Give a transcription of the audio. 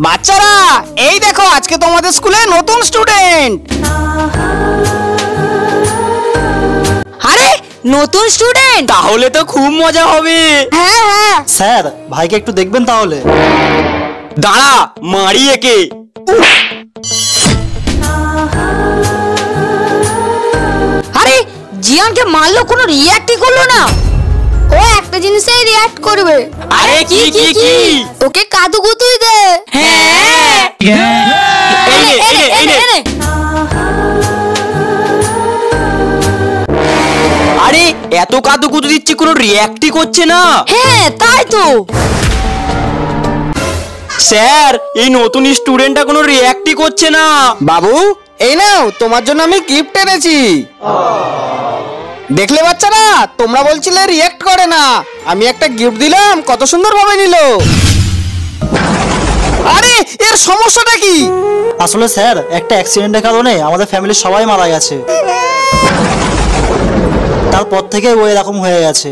বাচ্চারা এই দেখো আজকে তোমাদের স্কুলে নতুন স্টুডেন্ট। আরে নতুন স্টুডেন্ট, তাহলে তো খুব মজা হবে। হ্যাঁ হ্যাঁ। স্যার ভাইকে একটু দেখবেন তাহলে। দাঁড়া মারি একে। আরে জিয়ানকে মারলো, কোনো রিঅ্যাক্টই করলো না। ও একটা জিনিসেই রিঅ্যাক্ট করবে। আরে কি কি কি? ওকে কাদুকুতুই দে। হ্যাঁ এই নে। আরে এত কাদুকুতু দিচ্ছি কোনো রিঅ্যাক্টই করছে না। হ্যাঁ তাই তো। স্যার এই নতুন স্টুডেন্টটা কোনো রিঅ্যাক্টই করছে না। বাবু এই নাও তোমার জন্য আমি গিফট এনেছি। দেখলে বাচ্চারা তোমরা বলছিলে রিঅ্যাক্ট করে না, আমি একটা গিফট দিলাম কত সুন্দরভাবে নিল। আরে এর সমস্যাটা কি? আসলে স্যার একটা অ্যাক্সিডেন্টের কারণে আমাদের ফ্যামিলির সবাই মারা গেছে, তারপর থেকে ও এরকম হয়ে গেছে।